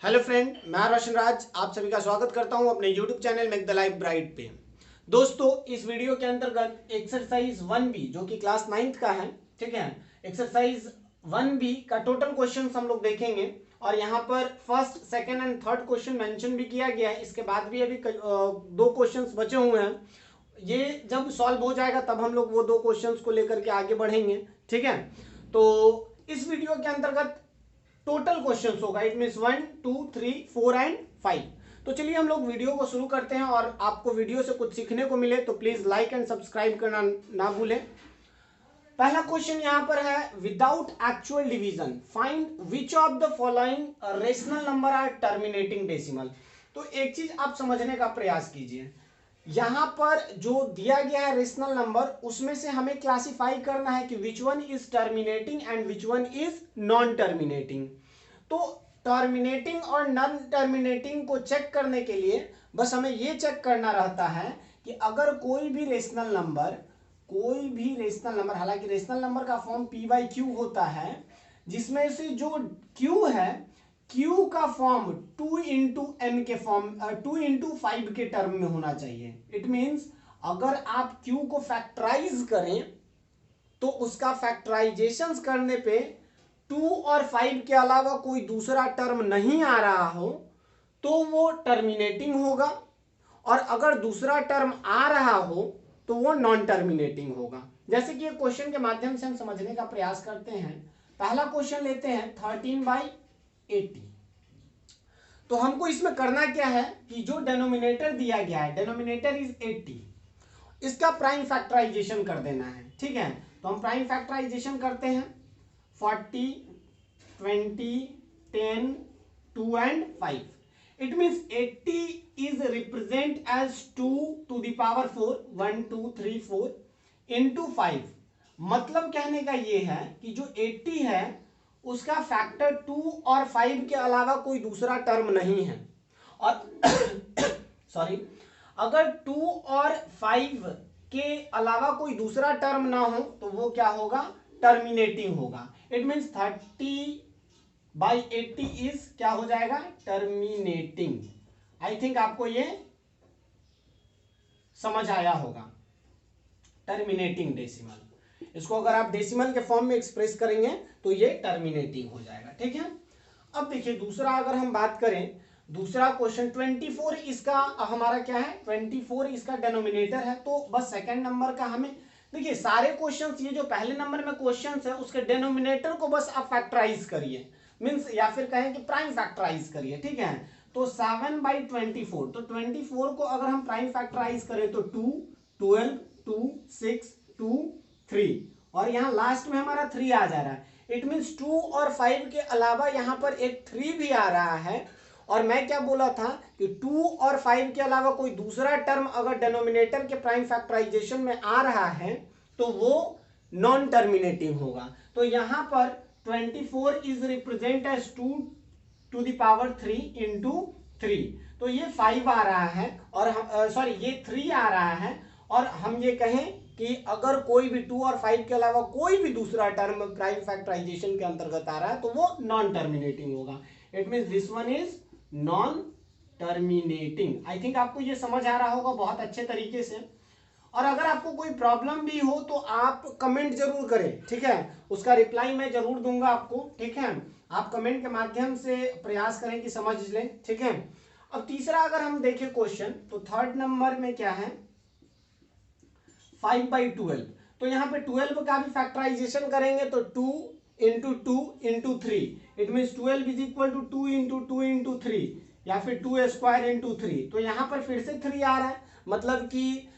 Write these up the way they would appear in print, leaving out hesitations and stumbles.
Hello friend, मैं रोशन राज आप सभी का स्वागत करता हूं अपने YouTube channel make the life bright पे। दोस्तों, इस वीडियो के अंतर्गत एक्सरसाइज 1B जो कि क्लास 9th का है, ठीक है, एक्सरसाइज 1B का टोटल क्वेश्चन हम लोग देखेंगे और यहाँ पर first, second and third question mention भी किया गया है। इसके बाद भी अभी दो क्वेश्चंस बचे हुए हैं। ये जब सॉल्व हो जाएगा तब हम लोग वो दो क्वेश्चंस को लेकर के आगे बढ़ेंगे, ठीक है। तो इस वीडियो के अंतर्गत टोटल क्वेश्चंस होगा, इट मींस 1 2 3 4 एंड 5। तो चलिए हम लोग वीडियो को शुरू करते हैं और आपको वीडियो से कुछ सीखने को मिले तो प्लीज लाइक एंड सब्सक्राइब करना ना भूलें। पहला क्वेश्चन यहां पर है, without actual division find which of the following rational number are terminating decimal. तो एक चीज आप समझने का प्रयास कीजिए, यहां पर जो दिया गया है रेशनल नंबर, उसमें से हमें क्लासिफाई करना है कि which one is terminating and which one is non terminating. तो टर्मिनेटिंग और नॉन टर्मिनेटिंग को चेक करने के लिए बस हमें यह चेक करना रहता है कि अगर कोई भी रेशनल नंबर, हालांकि रेशनल नंबर का फॉर्म p बाई क्यू होता है, जिसमें से जो q है, q का फॉर्म 2 इंटू एन के फॉर्म 2 इंटू 5 के टर्म में होना चाहिए। इट मीन्स अगर आप q को फैक्टराइज करें तो उसका फैक्टराइजेशन करने पे 2 और 5 के अलावा कोई दूसरा टर्म नहीं आ रहा हो तो वो टर्मिनेटिंग होगा, और अगर दूसरा टर्म आ रहा हो तो वो नॉन टर्मिनेटिंग होगा। जैसे कि क्वेश्चन के माध्यम से हम समझने का प्रयास करते हैं। पहला क्वेश्चन लेते हैं 13/80। तो हमको इसमें करना क्या है कि जो डेनोमिनेटर दिया गया है, डेनोमिनेटर इज 80, इसका प्राइम फैक्टराइजेशन कर देना है, ठीक है। तो हम प्राइम फैक्टराइजेशन करते हैं 40 20 10 2 and 5। It means 80 is represent as 2 to the power 4 1 2 3 4 into 5। मतलब कहने का ये है कि जो 80 है उसका फैक्टर 2 और 5 के अलावा कोई दूसरा टर्म नहीं है। और सॉरी, अगर 2 और 5 के अलावा कोई दूसरा टर्म ना हो तो वो क्या होगा, टर्मिनेटिंग होगा। इट मींस 30/80 इज क्या हो जाएगा, टर्मिनेटिंग। आई थिंक आपको ये समझ आया होगा, टर्मिनेटिंग डेसिमल। इसको अगर आप डेसिमल के फॉर्म में एक्सप्रेस करेंगे तो ये टर्मिनेटिंग हो जाएगा, ठीक है। अब देखिए दूसरा, अगर हम बात करें दूसरा क्वेश्चन 24 इसका हमारा क्या है, 24 इसका डेनोमिनेटर है। तो बस सेकंड नंबर का हमें देखिए, सारे क्वेश्चंस ये जो पहले नंबर में क्वेश्चंस है उसके डेनोमिनेटर को बस आप फैक्टराइज करिए, मींस या फिर कहें कि प्राइम फैक्टराइज करिए, ठीक है। तो 7/24, तो 24 को अगर हम प्राइम फैक्टराइज करें तो 2 12 2 6 2 3, और यहाँ लास्ट में हमारा 3 आ जा रहा है। इट मींस 2 और 5 के अलावा यहाँ पर एक 3 भी आ रहा है। और मैं क्या बोला था कि 2 और 5 के अलावा कोई दूसरा टर्म अगर डिनोमिनेटर के प्राइम फैक्टराइजेशन में आ रहा है तो वो नॉन टर्मिनेटिंग होगा। तो यहां पर 24 is represent as 2 to the power 3 into 3। तो ये 5 आ रहा है और सॉरी ये 3 आ रहा है, और हम ये कहें कि अगर कोई भी 2 और 5 के अलावा कोई भी दूसरा टर्म प्राइम फैक्टराइजेशन के अंतर्गत आ रहा है तो वो नॉन टर्मिनेटिंग होगा। It means this one is non terminating. I think आपको ये समझ आ रहा होगा बहुत अच्छे तरीके से। और अगर आपको कोई प्रॉब्लम भी हो तो आप कमेंट जरूर करें, ठीक है, उसका रिप्लाई मैं जरूर दूंगा आपको, ठीक है। आप कमेंट के माध्यम से प्रयास करें कि समझ लें, ठीक है। अब तीसरा अगर हम देखें क्वेश्चन, तो थर्ड नंबर में क्या है, 5/12। तो यहाँ पे 12 का भी फैक्टराइजेशन करेंगे तो 2 into 2 into 3। It means 12 is equal to 2 into 2 into 3, या फिर 2 स्क्वायर इंटू 3। तो यहाँ पर फिर से 3 आ रहा है, मतलब कि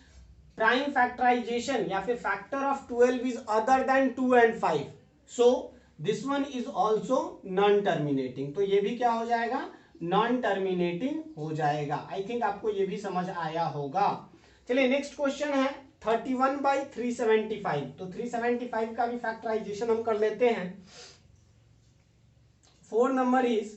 प्राइम फैक्टराइजेशन या फिर factor of 12 is other than 2 and 5, so this one is also non terminating. तो ये भी क्या हो जाएगा, नॉन टर्मिनेटिंग हो जाएगा। आई थिंक आपको ये भी समझ आया होगा। चलिए नेक्स्ट क्वेश्चन है 31/375। तो 375 का भी फैक्टराइजेशन हम कर लेते हैं। 4 नंबर इज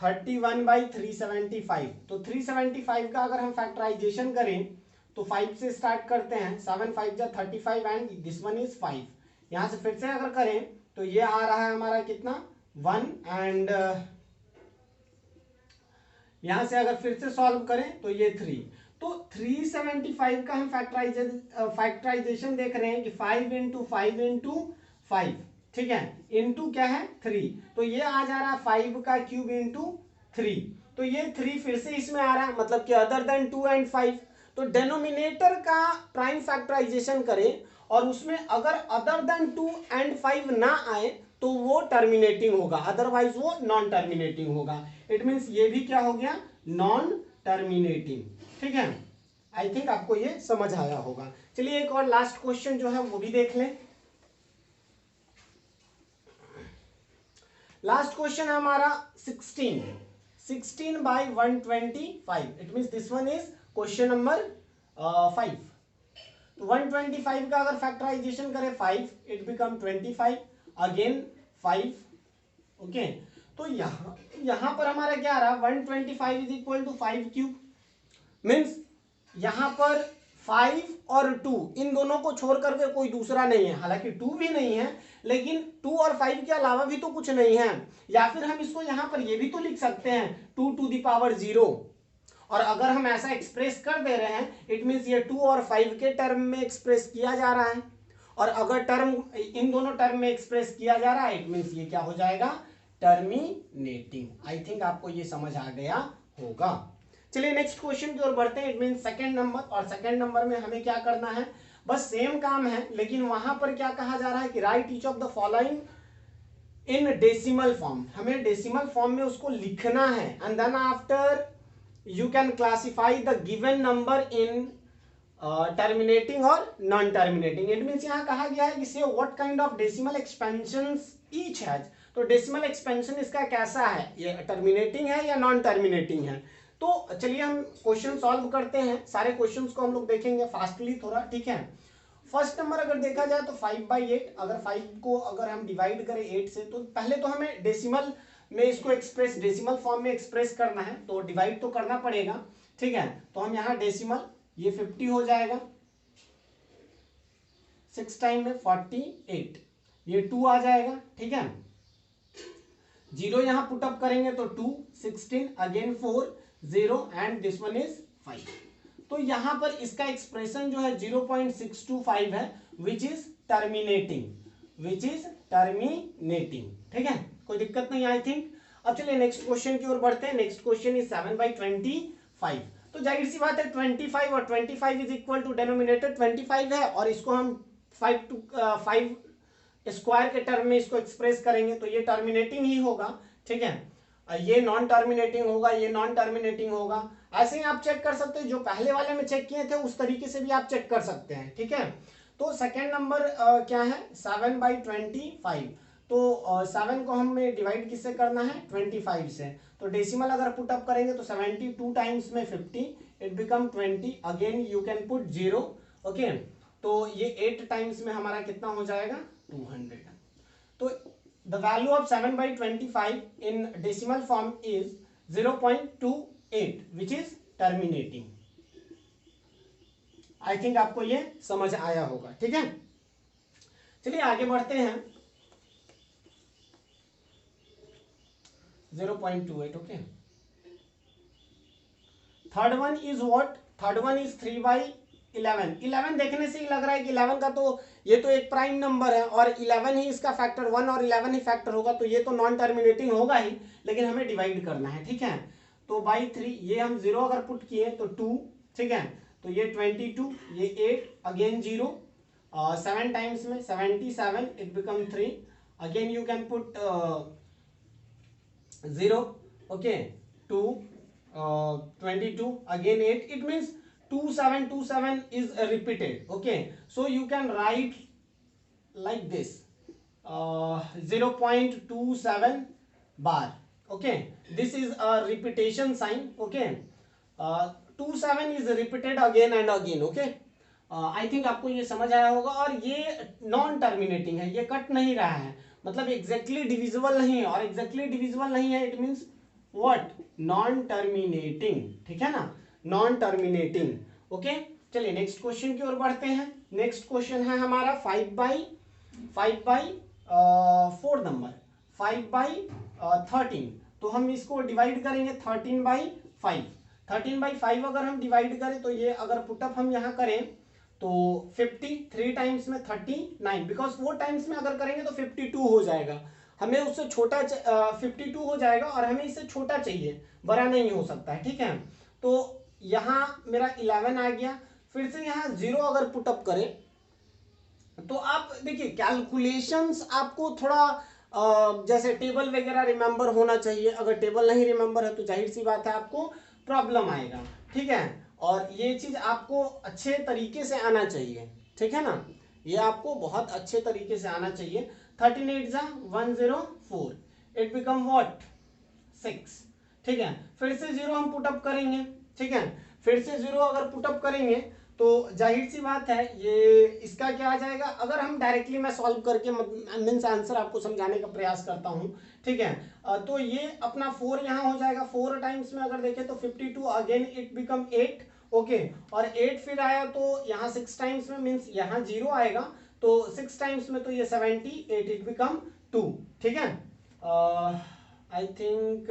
31/375। तो 375 का अगर हम फैक्टराइजेशन करें तो 5 से स्टार्ट करते हैं, 7 5 जा 35 एंड दिस वन इज 5। यहां से फिर से अगर करें तो ये आ रहा है हमारा कितना, 1 एंड यहां से अगर फिर से सॉल्व करें तो ये 3, तो 375 का हम फैक्टराइजेशन देख रहे हैं कि 5 इंटू 5 इंटू 5, ठीक है, इंटू क्या है 3, तो ये आ जा रहा है 5 का क्यूब इंटू 3, तो ये 3 फिर से इसमें आ रहा है, मतलब कि अदर देन 2 एंड 5, तो डेनोमिनेटर का प्राइम फैक्टराइजेशन करें और उसमें अगर अदर देन 2 एंड 5 ना आए तो वो टर्मिनेटिंग होगा, अदरवाइज वो नॉन टर्मिनेटिंग होगा। इट मीन्स ये भी क्या हो गया, नॉन टर्मिनेटिंग, ठीक है। आई थिंक आपको ये समझ आया होगा। चलिए एक और लास्ट क्वेश्चन जो है वो भी देख लें। लास्ट क्वेश्चन है हमारा 16 by 125, it means this one is question number 5। 125 का अगर फैक्टराइजेशन करें 5, इट बिकम 25, अगेन 5, ओके। तो यहां पर हमारा क्या आ रहा है, 125 is equal to 5 cube, means यहां पर 5 और 2 इन दोनों को छोड़ करके कोई दूसरा नहीं है, हालांकि 2 भी नहीं है लेकिन 2 और 5 के अलावा भी तो कुछ नहीं है। या फिर हम इसको यहां पर ये भी तो लिख सकते हैं 2 टू द पावर 0, और अगर हम ऐसा एक्सप्रेस कर दे रहे हैं इट मीन्स ये 2 और 5 के टर्म में एक्सप्रेस किया जा रहा है, और अगर टर्म इन दोनों टर्म में एक्सप्रेस किया जा रहा है इट मीन्स ये क्या हो जाएगा, टर्मिनेटिंग। आई थिंक आपको ये समझ आ गया होगा। चलिए नेक्स्ट क्वेश्चन की ओर बढ़ते हैं, इट मीन्स सेकंड नंबर, और सेकंड नंबर में हमें क्या करना है, बस सेम काम है लेकिन वहां पर क्या कहा जा रहा है कि write each of the following in decimal form, हमें डेसिमल फॉर्म में उसको लिखना है, and then after you can classify the given number in terminating or non terminating। it means यहाँ कहा गया है कि say what kind of decimal expansions each has, तो decimal expansion इसका कैसा है, ये terminating है या non terminating है। तो चलिए हम क्वेश्चन सॉल्व करते हैं, सारे क्वेश्चंस को हम लोग देखेंगे फास्टली थोड़ा, ठीक है। फर्स्ट नंबर अगर देखा जाए तो 5/8, अगर 5 को अगर हम डिवाइड करें 8 से, तो पहले तो हमें डेसिमल में इसको एक्सप्रेस, डेसिमल फॉर्म में एक्सप्रेस करना है तो डिवाइड तो करना पड़ेगा, ठीक है। तो हम यहाँ डेसिमल, ये 50 हो जाएगा, 6 टाइम में 48, ये 2 आ जाएगा, ठीक है। 0 यहाँ पुटअप करेंगे तो 2, 16, again 4, 0 and this one is 5। तो यहां पर इसका एक्सप्रेशन जो है 0.625 है, विच इज टर्मिनेटिंग, ठीक है, कोई दिक्कत नहीं आई थिंक। अब चलिए नेक्स्ट क्वेश्चन की ओर बढ़ते हैं। Next question is 7/25। तो जाहिर सी बात है 25 और 25 इज इक्वल टू डेनोमिनेटर 25 है, और इसको हम 5 स्क्वायर के टर्म में इसको एक्सप्रेस करेंगे तो ये टर्मिनेटिंग ही होगा, ठीक है। ये नॉन टर्मिनेटिंग होगा, ये नॉन टर्मिनेटिंग होगा। ऐसे ही आप चेक कर सकते हैं, जो पहले वाले में चेक किए थे उस तरीके से भी आप चेक कर सकते हैं, ठीक है। तो सेकेंड नंबर क्या है, 7/25। तो 7 को हमें डिवाइड किससे करना है, 25 से, तो डेसिमल अगर पुटअप करेंगे तो 72 टाइम्स में 50, it become 20, again you can put 0, okay. तो ये 8 टाइम्स में हमारा कितना हो जाएगा, 200। तो the value of 7/25 in decimal form is 0.28 which is terminating। I think आपको ये समझ आया होगा, ठीक है। चलिए आगे बढ़ते हैं, 0.28, okay. Third one is what, third one is 3/11। 11 देखने से ही लग रहा है कि 11 का तो ये तो एक प्राइम नंबर है और 11 ही इसका फैक्टर, 1 और 11 ही फैक्टर होगा, तो ये तो नॉन टर्मिनेटिंग होगा ही, लेकिन हमें डिवाइड करना है, ठीक है। तो बाई 3, ये हम 0 अगर पुट किए तो 2, ठीक है, तो ये 22, ये 8, अगेन 0, 7 टाइम्स में 77, it become 3, again you can put 0, okay, 2, 22, again 8, it means 2727 is repeated, okay, so you can write like this, 0.27 bar, okay, this is a repetition sign, okay, 27 is repeated again and again, okay। I think आपको ये समझ आया होगा। और ये non terminating है, ये cut नहीं रहा है, मतलब एग्जैक्टली डिविजिबल नहीं है, और एग्जैक्टली डिविजिबल नहीं है it means what, non terminating, ठीक है ना, नॉन टर्मिनेटिंग, ओके। चलिए नेक्स्ट क्वेश्चन की ओर बढ़ते हैं। नेक्स्ट क्वेश्चन है हमारा 5/4 नंबर, 5/13। तो हम इसको डिवाइड करेंगे 13/4 5। 13/5 अगर हम डिवाइड करें तो ये अगर पुटअप हम यहाँ करें तो 50, 3 टाइम्स में 39, बिकॉज 4 टाइम्स में अगर करेंगे तो 52 हो जाएगा, हमें उससे छोटा 52 हो जाएगा और हमें इससे छोटा चाहिए, बड़ा नहीं हो सकता है, ठीक है। तो यहाँ मेरा 11 आ गया। फिर से यहाँ 0 अगर पुटअप करें तो आप देखिए कैलकुलेशंस आपको थोड़ा जैसे टेबल वगैरह रिमेंबर होना चाहिए, अगर टेबल नहीं रिमेंबर है तो जाहिर सी बात है आपको प्रॉब्लम आएगा, ठीक है। और ये चीज आपको अच्छे तरीके से आना चाहिए, ठीक है ना, ये आपको बहुत अच्छे तरीके से आना चाहिए। 13 8 104, इट बिकम व्हाट 6, ठीक है। फिर से 0 हम पुटअप करेंगे, ठीक है, फिर से 0 अगर पुटअप करेंगे तो जाहिर सी बात है ये इसका क्या आ जाएगा, अगर हम डायरेक्टली मैं सॉल्व करके मीन्स आंसर आपको समझाने का प्रयास करता हूं, ठीक है। तो ये अपना 4 यहाँ हो जाएगा, 4 टाइम्स में अगर देखें तो 52, अगेन इट बिकम 8, ओके। और 8 फिर आया तो यहाँ 6 टाइम्स में मीन्स यहाँ 0 आएगा, तो 6 टाइम्स में तो ये 78, इट बिकम 2, ठीक है। I think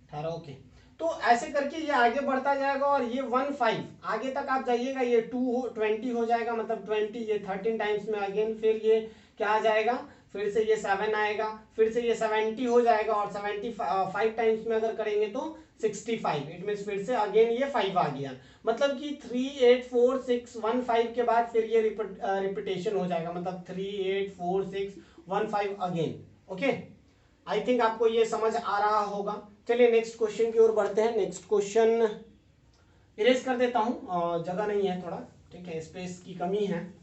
18, okay. तो ऐसे करके ये आगे बढ़ता जाएगा और ये 15 आगे तक आप जाइएगा, ये 20 हो जाएगा, मतलब 20, ये 13 टाइम्स में अगेन फिर ये क्या आ जाएगा, फिर से ये 7 आएगा, फिर से ये 70 हो जाएगा और 75 टाइम्स में अगर करेंगे तो 65, इट मीन्स फिर से अगेन ये 5 आ गया, मतलब कि 3 8 4 6 1 5 के बाद फिर ये रिपीटेशन हो जाएगा, मतलब 3 8 4 6 1 5 अगेन, ओके। आई थिंक आपको ये समझ आ रहा होगा। चलिए नेक्स्ट क्वेश्चन की ओर बढ़ते हैं। नेक्स्ट क्वेश्चन इरेज कर देता हूं, जगह नहीं है थोड़ा, ठीक है, स्पेस की कमी है,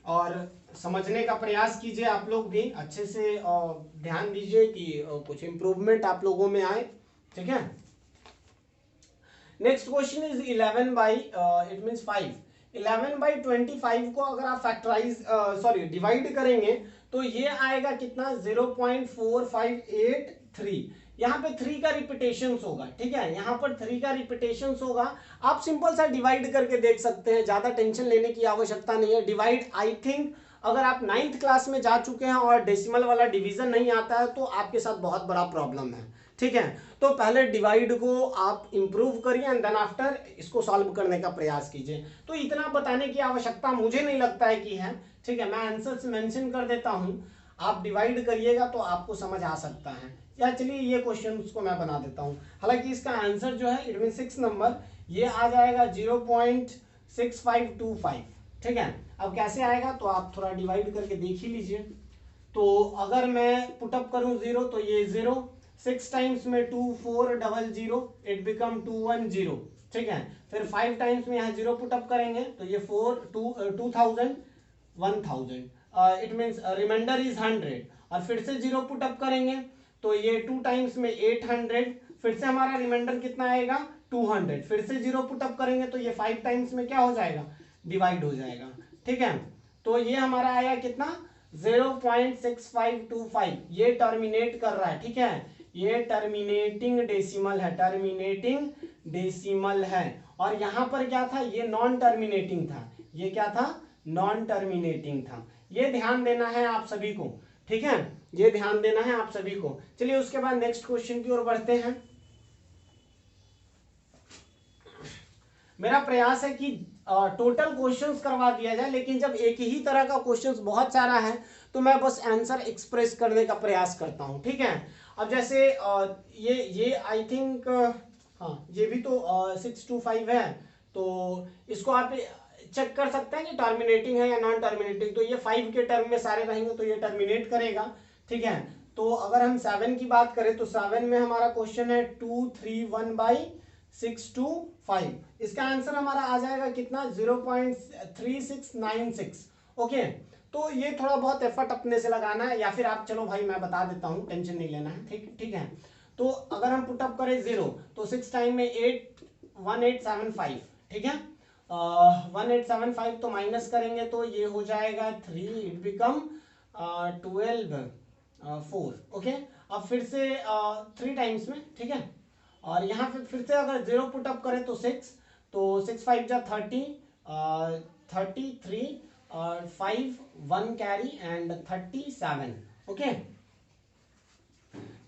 और समझने का प्रयास कीजिए आप लोग भी अच्छे से, ध्यान दीजिए कि कुछ इंप्रूवमेंट आप लोगों में आए, ठीक है। Next question is 11 by it means 5, 11/25 को अगर आप फैक्टराइज सॉरी डिवाइड करेंगे तो ये आएगा कितना 0.4583, यहाँ पे 3 का रिपीटेशन होगा, ठीक है, यहाँ पर 3 का रिपीटेशन होगा। आप सिंपल सा डिवाइड करके देख सकते हैं, ज्यादा टेंशन लेने की आवश्यकता नहीं है। डिवाइड आई थिंक अगर आप 9th क्लास में जा चुके हैं और डेसिमल वाला डिवीजन नहीं आता है तो आपके साथ बहुत बड़ा प्रॉब्लम है, ठीक है। तो पहले डिवाइड को आप इंप्रूव करिए एंड देन आफ्टर इसको सॉल्व करने का प्रयास कीजिए। तो इतना बताने की आवश्यकता मुझे नहीं लगता है कि है, ठीक है, मैं आंसर्स मेंशन कर देता हूं, आप डिवाइड करिएगा तो आपको समझ आ सकता है। या चलिए ये क्वेश्चन को मैं बना देता हूं, हालांकि इसका आंसर जो है इट मीन 6 नंबर, ये आ जाएगा 0.6525, ठीक है। अब कैसे आएगा तो आप थोड़ा डिवाइड करके देख ही लीजिए। तो अगर मैं पुटअप करूं 0 तो ये 0, 6 टाइम्स में 2400, इट बिकम 210, ठीक है। फिर 5 टाइम्स में यहाँ 0 पुटअप करेंगे तो ये 2000, 1000, इट मीन्स रिमाइंडर इज 100, और फिर से 0 पुटअप करेंगे तो ये 2 टाइम्स में 800, फिर से हमारा रिमाइंडर कितना आएगा 200, फिर से 0 पुटअप करेंगे तो ये 5 टाइम्स में क्या हो जाएगा डिवाइड हो जाएगा, ठीक है। तो ये हमारा आया कितना 0.6525, ये टर्मिनेट कर रहा है, ठीक है, ये टर्मिनेटिंग डेसिमल है, टर्मिनेटिंग डेसिमल है। और यहां पर क्या था, ये नॉन टर्मिनेटिंग था, ये क्या था नॉन टर्मिनेटिंग था। ये ध्यान देना है आप सभी को, ठीक है, ये ध्यान देना है आप सभी को। चलिए उसके बाद नेक्स्ट क्वेश्चन की ओर बढ़ते हैं। मेरा प्रयास है कि टोटल क्वेश्चंस करवा दिया जाए, लेकिन जब एक ही तरह का क्वेश्चंस बहुत सारा है तो मैं बस आंसर एक्सप्रेस करने का प्रयास करता हूं, ठीक है। अब जैसे ये आई थिंक हाँ ये भी तो 625 है, तो इसको आप चेक कर सकते हैं कि टर्मिनेटिंग है या नॉन टर्मिनेटिंग। तो ये 5 के टर्म में सारे रहेंगे तो ये टर्मिनेट करेगा, ठीक है। तो अगर हम 7 की बात करें तो 7 में हमारा क्वेश्चन है 231/625, इसका आंसर हमारा आ जाएगा कितना 0.3696, ओके। तो ये थोड़ा बहुत एफर्ट अपने से लगाना है, या फिर आप चलो भाई मैं बता देता हूँ, टेंशन नहीं लेना है, ठीक ठीक है। तो अगर हम पुटअप करें 0 तो 6 टाइम में 1875, ठीक है, 1875 तो माइनस करेंगे तो ये हो जाएगा 3, इट बिकम 12 4, ओके। अब फिर से 3 टाइम्स में, ठीक है, और यहाँ फिर से अगर 0 पुटअप करें तो 6, तो 6 5 जा 30, 33 और 5 1 carry and 37, okay.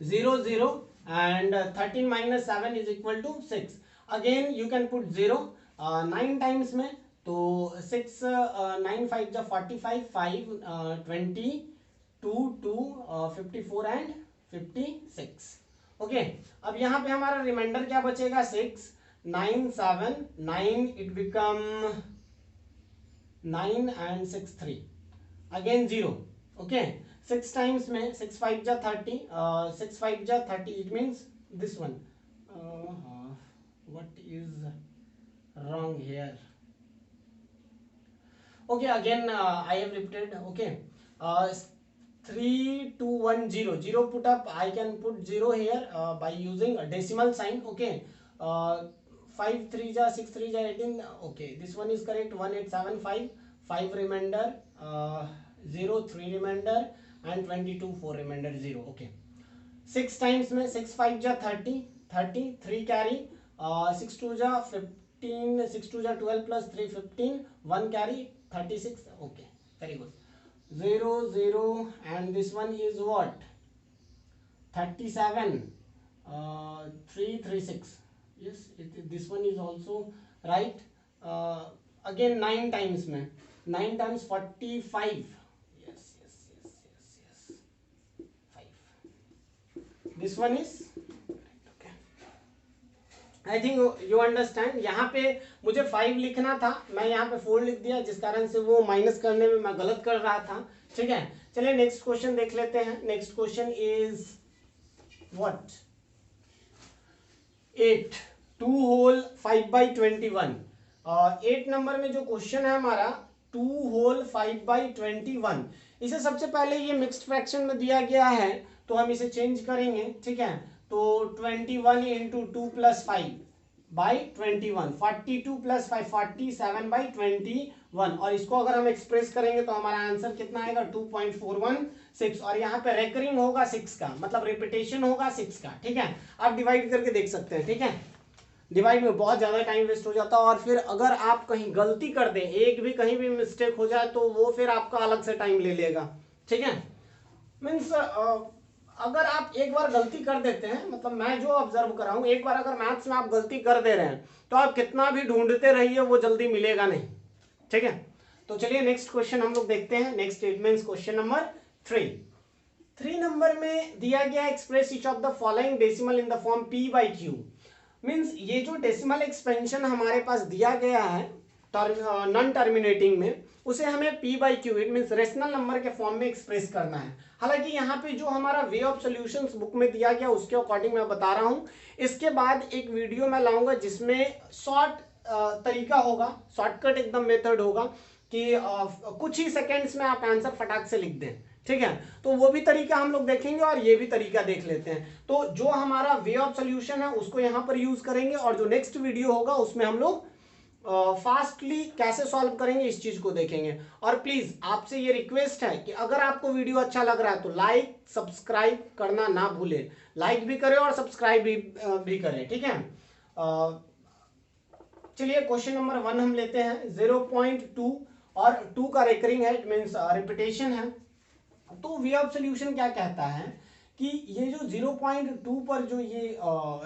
0 0 and 13 minus 7 is equal to 6. Again you can put 0 9 times में, तो 6 9 5 जा 45, 5 20 2 2 54 एंड 56. ओके, अब यहाँ पे हमारा रिमाइंडर क्या बचेगा 6 9 7 9 it become 9 and 6 3 again 0. Okay, 6 times में 6 5 जा 30 6 5 जा 30 it means this one. what is wrong here? Okay, again I have repeated. Okay, 3 2 1 0 0 put up. I can put 0 here by using a decimal sign. Okay, 5 3 ja 6 3 ja 18. Okay, this one is correct. 1875 5 remainder, 0 3 remainder and 22 4 remainder 0. Okay, 6 times में 6 5 जा 30 30 3 carry, 6 2 जा 15 6 2 जा 12 plus 3 15 1 carry 36. Okay, very good. 0 0 and this one is what 37 3 3 6. Yes, this one is also right. Again 9 times में 9 times 45. Yes 5. This one is I think you understand. यहाँ पे मुझे 5 लिखना था, मैं यहाँ पे 4 लिख दिया, जिस कारण से वो माइनस करने में मैं गलत कर रहा था. ठीक है, चलिए नेक्स्ट क्वेश्चन देख लेते हैं. Next question is what 8 2 whole 5/21. 8 number में जो क्वेश्चन है हमारा 2 होल 5/21, इसे सबसे पहले ये मिक्स्ड फ्रैक्शन में दिया गया है, तो हम इसे चेंज करेंगे. ठीक है, तो 21 इंटू 2 प्लस 5/21 42 प्लस 5 47/21. और इसको अगर हम एक्सप्रेस करेंगे तो हमारा आंसर कितना आएगा 2.416. और यहाँ पे रेकरिंग होगा 6 का, मतलब रिपीटेशन होगा 6 का. ठीक है, आप डिवाइड करके देख सकते हैं. ठीक है, डिवाइड में बहुत ज्यादा टाइम वेस्ट हो जाता है, और फिर अगर आप कहीं गलती कर दें, एक भी कहीं भी मिस्टेक हो जाए, तो वो फिर आपका अलग से टाइम ले लेगा. ठीक है, मीन्स अगर आप एक बार गलती कर देते हैं, मतलब मैं जो ऑब्जर्व कर रहा हूं, एक बार अगर मैथ्स में आप गलती कर दे रहे हैं तो आप कितना भी ढूंढते रहिए, वो जल्दी मिलेगा नहीं. ठीक है, तो चलिए नेक्स्ट क्वेश्चन हम लोग देखते हैं. Next statement question number 3 number में दिया गया express each of the following decimal in the form p/q. Means ये जो डेसिमल एक्सपेंशन हमारे पास दिया गया है नॉन टर्मिनेटिंग में, उसे हमें p/q it means rational number के फॉर्म में एक्सप्रेस करना है. हालांकि यहाँ पे जो हमारा वे ऑफ सॉल्यूशंस बुक में दिया गया उसके अकॉर्डिंग मैं बता रहा हूँ. इसके बाद एक वीडियो मैं लाऊंगा जिसमें शॉर्ट तरीका होगा, शॉर्टकट एकदम मेथड होगा कि कुछ ही सेकेंड्स में आप आंसर फटाक से लिख दें. ठीक है, तो वो भी तरीका हम लोग देखेंगे और ये भी तरीका देख लेते हैं. तो जो हमारा वे ऑफ सॉल्यूशन है उसको यहाँ पर यूज करेंगे, और जो नेक्स्ट वीडियो होगा उसमें हम लोग फास्टली कैसे सॉल्व करेंगे इस चीज को देखेंगे. और प्लीज आपसे ये रिक्वेस्ट है कि अगर आपको वीडियो अच्छा लग रहा है तो लाइक सब्सक्राइब करना ना भूले. लाइक भी करें और सब्सक्राइब भी करें. ठीक है, चलिए क्वेश्चन नंबर 1 हम लेते हैं. 0.2 और 2 का रेकरिंग है, इट मीन्स रिपीटेशन है. तो वे ऑफ सॉल्यूशन क्या कहता है कि ये जो 0.2 पर जो ये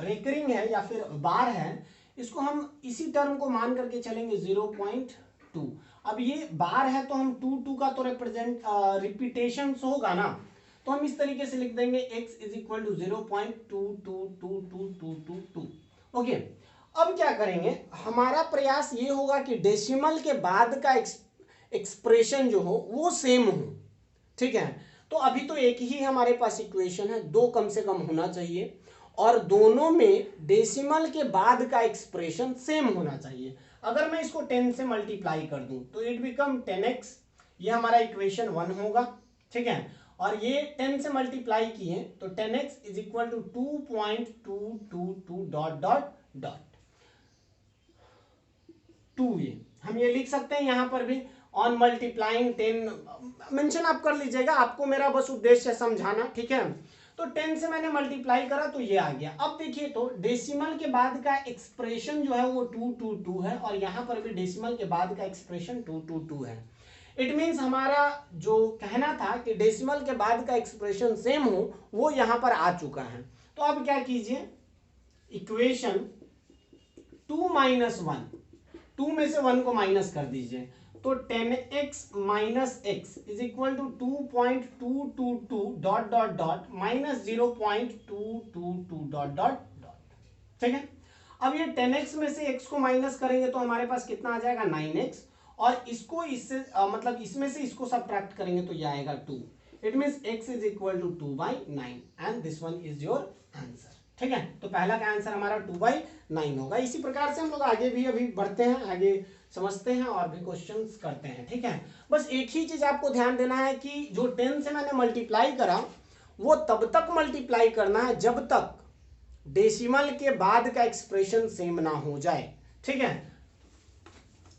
रेकरिंग है या फिर बार है, इसको हम इसी टर्म को मान करके चलेंगे 0.2. अब ये बार है तो हम 2 का तो रिप्रेजेंट रिपीटेशन होगा ना, तो हम इस तरीके से लिख देंगे x is equal to 0.2222222. Okay, अब क्या करेंगे, हमारा प्रयास ये होगा कि डेसिमल के बाद का एक्सप्रेशन जो हो वो सेम हो. ठीक है, तो अभी तो एक ही हमारे पास इक्वेशन है, 2 कम से कम होना चाहिए, और दोनों में डेसिमल के बाद का एक्सप्रेशन सेम होना चाहिए. अगर मैं इसको 10 से मल्टीप्लाई कर दूं तो इट बिकम 10x, ये हमारा इक्वेशन 1 होगा. ठीक है, और ये 10 से मल्टीप्लाई किए तो 10x is equal to 2.222 dot dot dot 2. ये हम ये लिख सकते हैं यहाँ पर भी ऑन मल्टीप्लाइंग 10 मेंशन आप कर लीजिएगा, आपको मेरा बस उद्देश्य समझाना. ठीक है, तो 10 से मैंने मल्टीप्लाई करा तो ये आ गया. अब देखिए तो डेसिमल के बाद का एक्सप्रेशन जो है वो 222 है, और यहाँ पर भी डेसिमल के बाद का एक्सप्रेशन 222 है. इट मीन्स हमारा जो कहना था कि डेसिमल के बाद का एक्सप्रेशन सेम हो, वो यहाँ पर आ चुका है. तो अब क्या कीजिए, इक्वेशन 2 माइनस 1, 2 में से 1 को माइनस कर दीजिए, तो 10x minus x is equal to 2.222 dot dot dot minus 0.222 dot dot dot. ठीक है, अब ये 10x में से x को माइनस करेंगे तो हमारे पास कितना आ जाएगा 9x, और इसको इससे मतलब इसमें से इसको सब्ट्रैक्ट करेंगे तो ये आएगा 2। It means x is equal to 2/9 and this one is your answer. ठीक है, तो पहला का आंसर हमारा 2/9 होगा। इसी प्रकार से हम लोग आगे भी अभी बढ़ते हैं, आगे समझते हैं और भी क्वेश्चंस करते हैं। ठीक है, बस एक ही चीज आपको ध्यान देना है कि जो 10 से मैंने मल्टीप्लाई करा वो तब तक मल्टीप्लाई करना है जब तक डेसिमल के बाद का एक्सप्रेशन सेम ना हो जाए। ठीक है,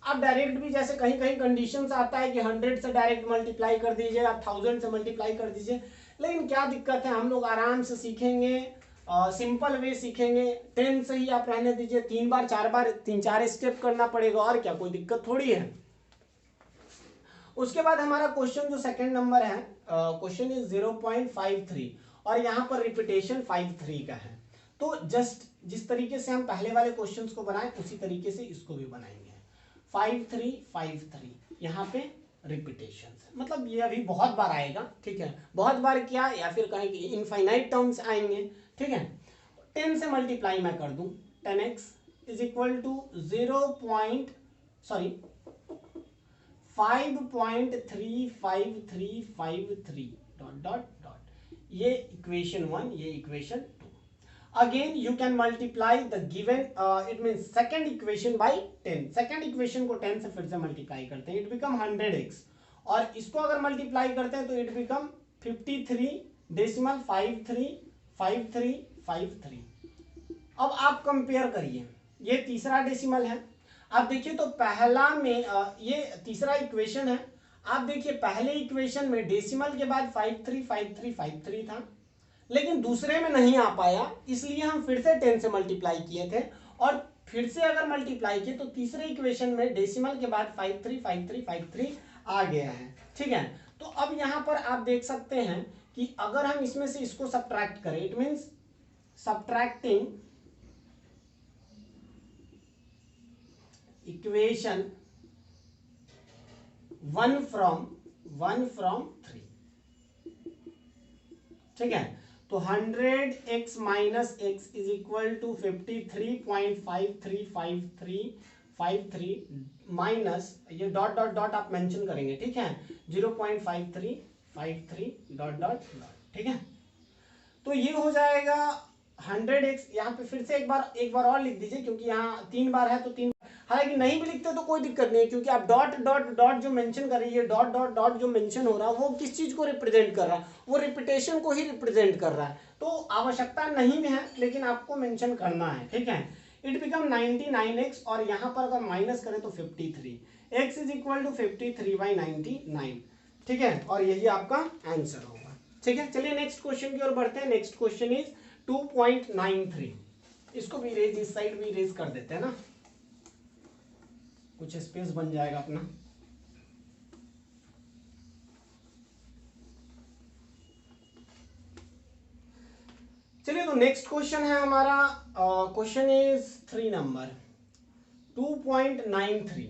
आप डायरेक्ट भी जैसे कहीं कहीं कंडीशंस आता है कि 100 से डायरेक्ट मल्टीप्लाई कर दीजिए, आप 1000 से मल्टीप्लाई कर दीजिए, लेकिन क्या दिक्कत है, हम लोग आराम से सीखेंगे, सिंपल वे सीखेंगे। 10 से ही आप रहने दीजिए, 3 बार 4 बार 3-4 स्टेप करना पड़ेगा, और क्या कोई दिक्कत थोड़ी है। उसके बाद हमारा क्वेश्चन जो सेकंड नंबर है, क्वेश्चन इज 0.53 और यहाँ पर रिपीटेशन 53 का है। तो जस्ट जिस तरीके से हम पहले वाले क्वेश्चंस को बनाए उसी तरीके से इसको भी बनाएंगे। 5353 यहाँ पे रिपीटेशन, मतलब ये अभी बहुत बार आएगा। ठीक है, बहुत बार क्या, या फिर कहें कि इनफाइनाइट टर्म्स आएंगे। ठीक है, 10 से मल्टीप्लाई मैं कर दूं, 10x is equal to 5.35353 dot dot dot, ये इक्वेशन 1, ये equation 2। Again you can multiply the given it means second equation by 10, second equation को 10 से फिर से मल्टीप्लाई करते हैं, it become 100x, और इसको अगर मल्टीप्लाई करते हैं तो it become 53.535353। अब आप कंपेयर करिए, ये तीसरा डेसिमल है, आप देखिए तो पहला में ये तीसरा इक्वेशन है, आप देखिए पहले इक्वेशन में डेसिमल के बाद 535353 था, लेकिन दूसरे में नहीं आ पाया, इसलिए हम फिर से 10 से मल्टीप्लाई किए थे, और फिर से अगर मल्टीप्लाई किए तो तीसरे इक्वेशन में डेसिमल के बाद 535353 आ गया है। ठीक है, तो अब यहां पर आप देख सकते हैं कि अगर हम इसमें से इसको सब्ट्रैक्ट करें, it means subtracting equation 1 from 3। ठीक है, तो 100x minus x is equal to 53.535353 minus, ये डॉट डॉट डॉट आप मेंशन करेंगे। ठीक है, 0.5353 डॉट डॉट डॉट। ठीक है, तो ये हो जाएगा 100x, यहाँ पे फिर से एक बार और लिख दीजिए, क्योंकि यहाँ 3 बार है तो 3, हालांकि नहीं भी लिखते तो कोई दिक्कत नहीं है, क्योंकि आप डॉट डॉट डॉट जो मेंशन कर रही है, डॉट डॉट डॉट जो मेंशन हो रहा है वो किस चीज को रिप्रेजेंट कर रहा है, वो रिपीटेशन को ही रिप्रेजेंट कर रहा है, तो आवश्यकता नहीं है, लेकिन आपको मेंशन करना है। ठीक है, इट बिकम 99x, और यहाँ पर अगर माइनस करें तो 53, x इज इक्वल टू 53/99। ठीक है, और यही आपका आंसर होगा। ठीक है, चलिए नेक्स्ट क्वेश्चन की ओर बढ़ते हैं। नेक्स्ट क्वेश्चन इज 2.93, इसको भी इरेज, इस साइड भी इरेज कर देते हैं ना, कुछ स्पेस बन जाएगा अपना। चलिए, तो नेक्स्ट क्वेश्चन है हमारा, क्वेश्चन इज 3 नंबर 2.93,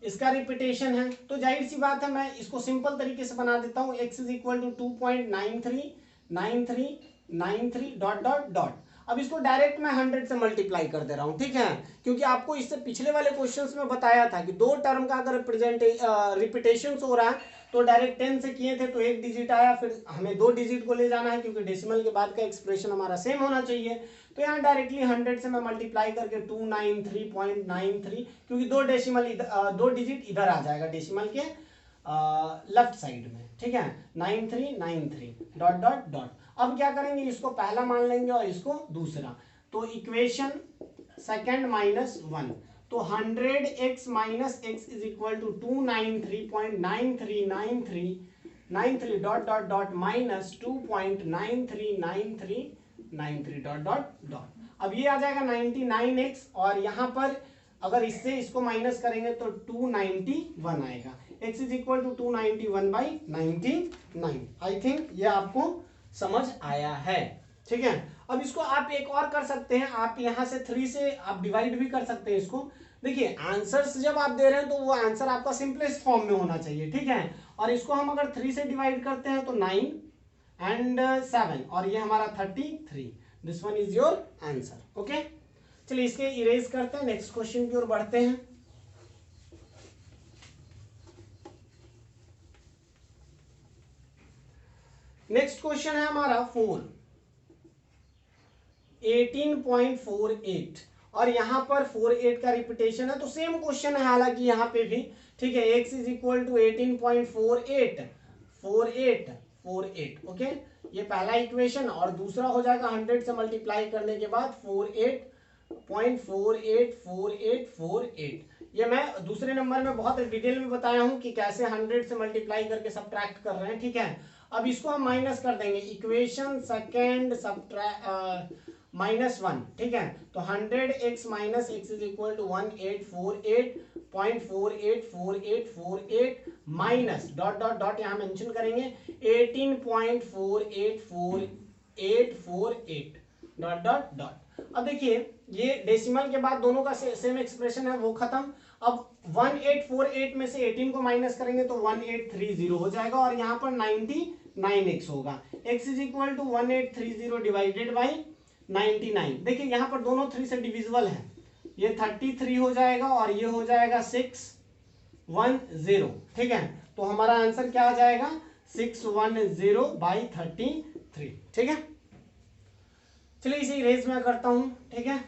इसका रिपीटेशन है, तो जाहिर सी बात है मैं इसको सिंपल तरीके से बना देता हूं। x is equal to 2.939393 dot dot dot. अब इसको डायरेक्ट मैं 100 से मल्टीप्लाई कर दे रहा हूं। ठीक है, क्योंकि आपको इससे पिछले वाले क्वेश्चंस में बताया था कि दो टर्म का अगर रिपीटेशन हो रहा है तो डायरेक्ट 10 से किए थे तो एक डिजिट आया, फिर हमें 2 डिजिट को ले जाना है, क्योंकि डेसिमल के बाद का एक्सप्रेशन हमारा सेम होना चाहिए। तो यहाँ डायरेक्टली 100 से मैं मल्टीप्लाई करके 293.93, क्योंकि 2 डिजिट इधर आ जाएगा डेसिमल के लेफ्ट साइड में। ठीक है, 9393 डॉट डॉट डॉट। अब क्या करेंगे, इसको पहला मान लेंगे और इसको दूसरा, तो इक्वेशन सेकंड माइनस 1, तो 100x minus x is equal to 293.9393 dot dot dot minus 2.939393 dot dot dot. अब ये आ जाएगा 99x, और यहाँ पर अगर इससे इसको माइनस करेंगे तो 291 आएगा। x is equal to 291/99। I think ये आपको समझ आया है। ठीक है। अब इसको आप एक और कर सकते हैं, आप यहां से 3 से आप डिवाइड भी कर सकते हैं इसको। देखिए आंसर्स जब आप दे रहे हैं तो वो आंसर आपका सिंपलेस्ट फॉर्म में होना चाहिए, ठीक है। और इसको हम अगर 3 से डिवाइड करते हैं तो 9 एंड 7 और ये हमारा 33। This one is your answer. Okay, चलिए इसके इरेज करते हैं, नेक्स्ट क्वेश्चन की ओर बढ़ते हैं। नेक्स्ट क्वेश्चन है हमारा 18.48 और यहां पर 48 का रिपीटेशन है, तो सेम क्वेश्चन है हालांकि यहां पे भी, ठीक है। x is equal to 18.48 48 okay, ये पहला इक्वेशन। और दूसरा हो जाएगा 100 से मल्टीप्लाई करने के बाद 48.484848। ये मैं दूसरे नंबर में बहुत डिटेल में बताया हूं कि कैसे 100 से मल्टीप्लाई करके सब्ट्रैक्ट कर रहे हैं, ठीक है। अब इसको हम माइनस कर देंगे, इक्वेशन सेकेंड -1, ठीक है। तो 100x minus x is equal to 1848.484848 minus dot dot dot यहाँ मेंशन करेंगे 18.484848 डॉट डॉट डॉट। अब देखिए ये डेसिमल के बाद दोनों का सेम एक्सप्रेशन है वो खत्म। अब 1848 में से 18 को माइनस करेंगे तो 1830 हो जाएगा और यहाँ पर 99x होगा। x is equal to 1830 divided by 99। देखिए यहाँ पर दोनों 3 से डिविजिबल है, ये 33 हो जाएगा और ये हो जाएगा 610, ठीक है। तो हमारा आंसर क्या आ जाएगा 610/33, ठीक है। चलिए इसे इरेज में करता हूं, ठीक है।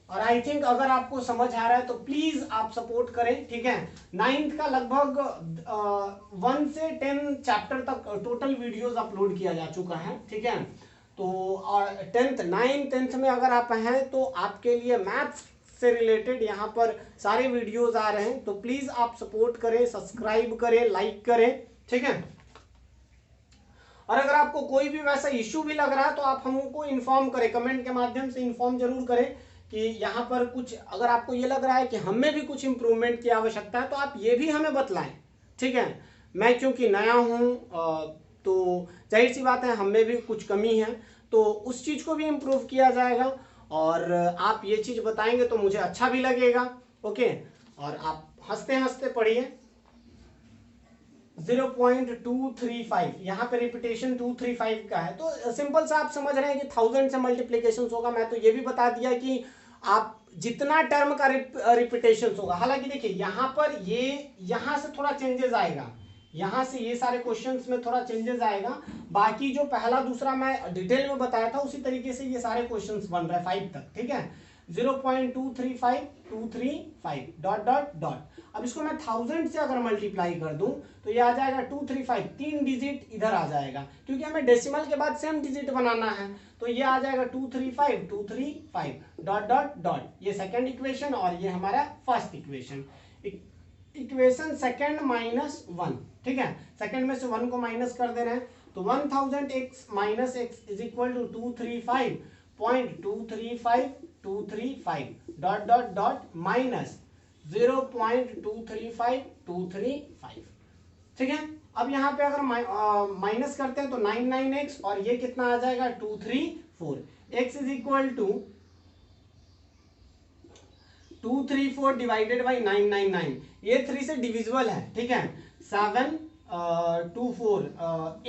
और आई थिंक अगर आपको समझ आ रहा है तो प्लीज आप सपोर्ट करें, ठीक है। 9th का लगभग 1 से 10 चैप्टर तक टोटल वीडियोस अपलोड किया जा चुका है, ठीक है। तो और 9th में अगर आप हैं तो आपके लिए मैथ्स से रिलेटेड यहाँ पर सारे वीडियोस आ रहे हैं, तो प्लीज आप सपोर्ट करें, सब्सक्राइब करें, लाइक करें, ठीक है। और अगर आपको कोई भी वैसा इश्यू भी लग रहा है तो आप हमको इन्फॉर्म करें, कमेंट के माध्यम से इन्फॉर्म जरूर करें कि यहाँ पर कुछ अगर आपको ये लग रहा है कि हमें भी कुछ इंप्रूवमेंट की आवश्यकता है तो आप ये भी हमें बतलाएं, ठीक है। मैं क्योंकि नया हूँ तो जाहिर सी बात है हमें भी कुछ कमी है, तो उस चीज़ को भी इम्प्रूव किया जाएगा और आप ये चीज़ बताएंगे तो मुझे अच्छा भी लगेगा, ओके। और आप हंसते हंसते पढ़िए। 0.235 यहाँ पे रिपीटेशन 235 का है, तो सिंपल सा आप समझ रहे हैं कि 1000 से मल्टीप्लीकेशन होगा। मैं तो ये भी बता दिया कि आप जितना टर्म का रिपीटेशन होगा, हालांकि देखिए यहाँ पर ये यहाँ से थोड़ा चेंजेस आएगा, यहाँ से ये सारे क्वेश्चंस में थोड़ा चेंजेस आएगा, बाकी जो पहला दूसरा मैं डिटेल में बताया था उसी तरीके से ये सारे क्वेश्चंस बन रहे हैं 5 तक, ठीक है। 0.235 डॉट डॉट डॉट। अब इसको मैं 1000 से अगर मल्टीप्लाई कर दूं तो ये आ जाएगा 235, 3 डिजिट इधर आ जाएगा क्योंकि हमें डेसिमल के बाद सेम डिजिट बनाना है, तो ये आ जाएगा 235 डॉट डॉट डॉट। ये सेकंड इक्वेशन और ये हमारा फर्स्ट इक्वेशन। इक्वेशन सेकंड -1, ठीक है। सेकंड में से 1 को माइनस कर दे रहे हैं तो 1000x minus x is equal to 235.235 dot dot dot minus 0.235235, ठीक है। अब यहाँ पे अगर माइनस करते हैं तो 99x और ये कितना आ जाएगा 234। x is equal to 234 divided by 999, ये 3 से डिविजिबल है, ठीक है। 7 2 4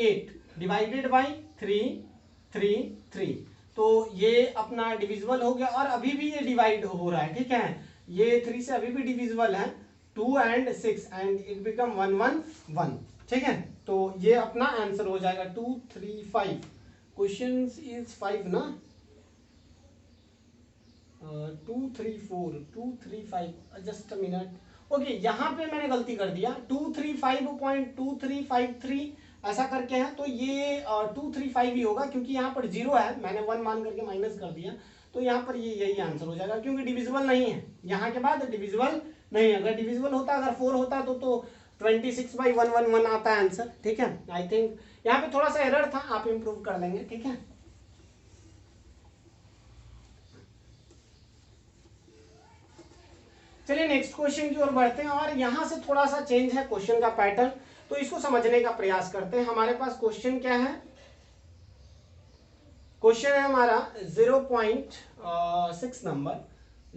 8 डिवाइडेड बाई 3 तो ये अपना डिविजिबल हो गया और अभी भी ये डिवाइड हो रहा है, ठीक है। ये 3 से अभी भी डिविजिबल है, 2 and 6 एंड इट बिकम 1 1 1, ठीक है। तो ये अपना आंसर हो जाएगा 235। क्वेश्चन इज 5 ना, 235 जस्ट अ मिनट। ओके यहाँ पे मैंने गलती कर दिया, 235.2353 ऐसा करके है, तो ये 235 ही होगा क्योंकि यहाँ पर 0 है, मैंने 1 मान करके माइनस कर दिया, तो यहाँ पर ये यही आंसर हो जाएगा क्योंकि डिविजिबल नहीं है, यहाँ के बाद डिविजिबल नहीं है। अगर डिविजिबल होता, अगर 4 होता तो 26/111 आता है आंसर, ठीक है। आई थिंक यहाँ पे थोड़ा सा एरर था, आप इंप्रूव कर लेंगे, ठीक है। चलिए नेक्स्ट क्वेश्चन की ओर बढ़ते हैं और यहां से थोड़ा सा चेंज है क्वेश्चन का पैटर्न, तो इसको समझने का प्रयास करते हैं। हमारे पास क्वेश्चन क्या है, क्वेश्चन है हमारा 0.6 नंबर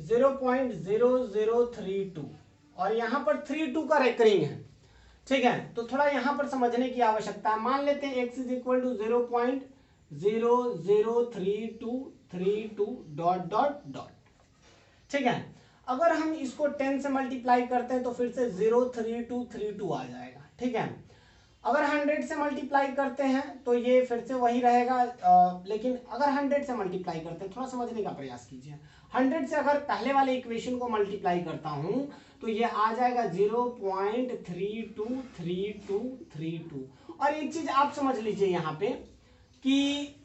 0.0032 और यहाँ पर 32 का रेकरिंग है, ठीक है। तो थोड़ा यहाँ पर समझने की आवश्यकता है। मान लेते हैं x is equal to 0.003232 dot dot dot, ठीक है। अगर हम इसको 10 से मल्टीप्लाई करते हैं तो फिर से 03232 आ जाएगा, ठीक है। अगर 100 से मल्टीप्लाई करते हैं तो ये फिर से वही रहेगा, लेकिन अगर 100 से मल्टीप्लाई करते हैं, थोड़ा समझने का प्रयास कीजिए। 100 से अगर पहले वाले इक्वेशन को मल्टीप्लाई करता हूं तो ये आ जाएगा 0.323232। और एक चीज आप समझ लीजिए यहाँ पे कि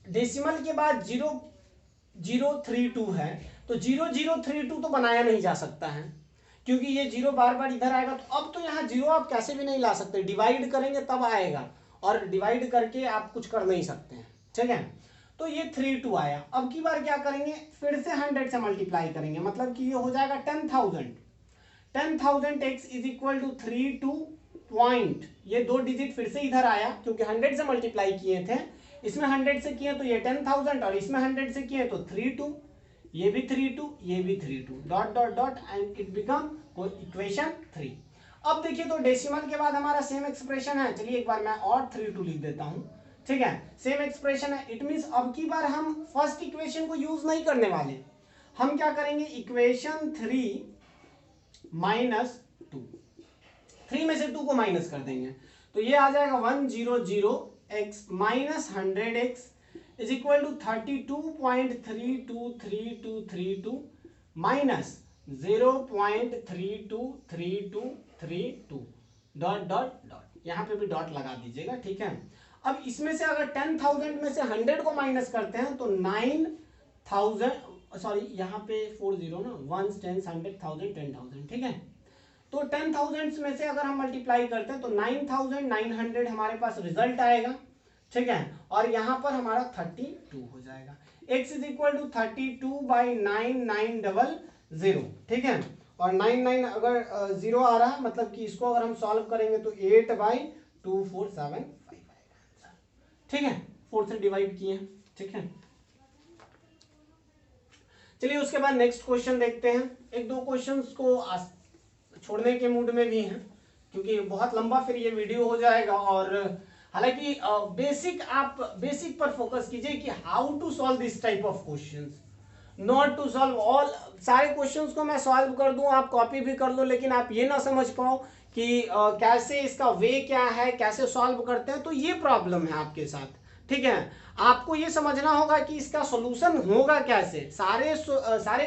डेसिमल के बाद 0.032 है, तो 0.032 तो बनाया नहीं जा सकता है क्योंकि ये जीरो बार बार इधर आएगा। तो अब तो यहाँ जीरो आप कैसे भी नहीं ला सकते, डिवाइड करेंगे तब आएगा, और डिवाइड करके आप कुछ कर नहीं सकते हैं, ठीक है। तो ये 32 आया। अब की बार क्या करेंगे, फिर से 100 से मल्टीप्लाई करेंगे, मतलब कि ये हो जाएगा 10,000। 10,000 x is equal to 32 point, ये 2 डिजिट फिर से इधर आया क्योंकि 100 से मल्टीप्लाई किए थे, इसमें 100 से किए तो ये 10,000 और इसमें 100 से किए तो 32, ये भी 32, ये भी 32, dot dot dot and it become equation 3। अब देखिए तो डेसिमल के बाद हमारा सेम एक्सप्रेशन है। चलिए एक बार मैं और 32 लिख देता हूं, ठीक है। सेम एक्सप्रेशन है, इट मींस अब की बार हम फर्स्ट इक्वेशन को यूज नहीं करने वाले, हम क्या करेंगे, इक्वेशन 3 माइनस 2, 3 में से 2 को माइनस कर देंगे तो ये आ जाएगा 100x minus 100x is equal to 32.323232 minus 0.323232 dot dot dot, यहाँ पे भी डॉट लगा दीजिएगा, ठीक है। अब इसमें से अगर 10,000 में से 100 को माइनस करते हैं तो 9,000, सॉरी यहाँ पे 40 ना, 1 10 100 1000 10,000, ठीक है। तो 10,000 में से अगर हम मल्टीप्लाई करते हैं तो 9,900 हमारे पास रिजल्ट आएगा, ठीक है। और यहाँ पर हमारा 32 हो जाएगा। x इज इक्वल टू 32/9900, ठीक है। और 99 अगर 0 आ रहा है, मतलब कि इसको अगर हम सॉल्व करेंगे तो 8/2475 आएगा, ठीक है। 4 से डिवाइड किए, ठीक है। चलिए उसके बाद नेक्स्ट क्वेश्चन देखते हैं। एक दो क्वेश्चंस को छोड़ने के मूड में भी हैं क्योंकि बहुत लंबा फिर ये वीडियो हो जाएगा, और हालांकि बेसिक पर फोकस कीजिए कि how to solve this type of questions, not to solve all. सारे क्वेश्चंस को मैं सॉल्व कर दूं, आप कॉपी भी कर लो, लेकिन आप ये ना समझ पाओ कि कैसे इसका वे क्या है, कैसे सॉल्व करते हैं, तो ये प्रॉब्लम है आपके साथ, ठीक है। आपको ये समझना होगा कि इसका सॉल्यूशन होगा कैसे। सारे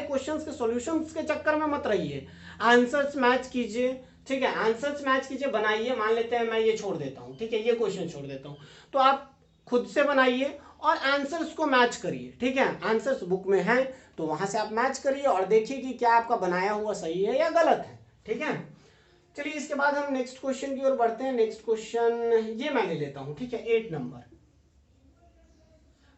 क्वेश्चंस के सॉल्यूशंस के चक्कर में मत रहिए, आंसर्स मैच कीजिए, ठीक है। आंसर्स मैच कीजिए, बनाइए। मान लेते हैं मैं ये छोड़ देता हूं, ठीक है, ये क्वेश्चन छोड़ देता हूं, तो आप खुद से बनाइए और आंसर्स को मैच करिए, ठीक है। आंसर्स बुक में है तो वहां से आप मैच करिए और देखिए कि क्या आपका बनाया हुआ सही है या गलत है, ठीक है। चलिए इसके बाद हम नेक्स्ट क्वेश्चन की ओर बढ़ते हैं। नेक्स्ट क्वेश्चन ये मैं ले लेता हूं, ठीक है, 8 नंबर।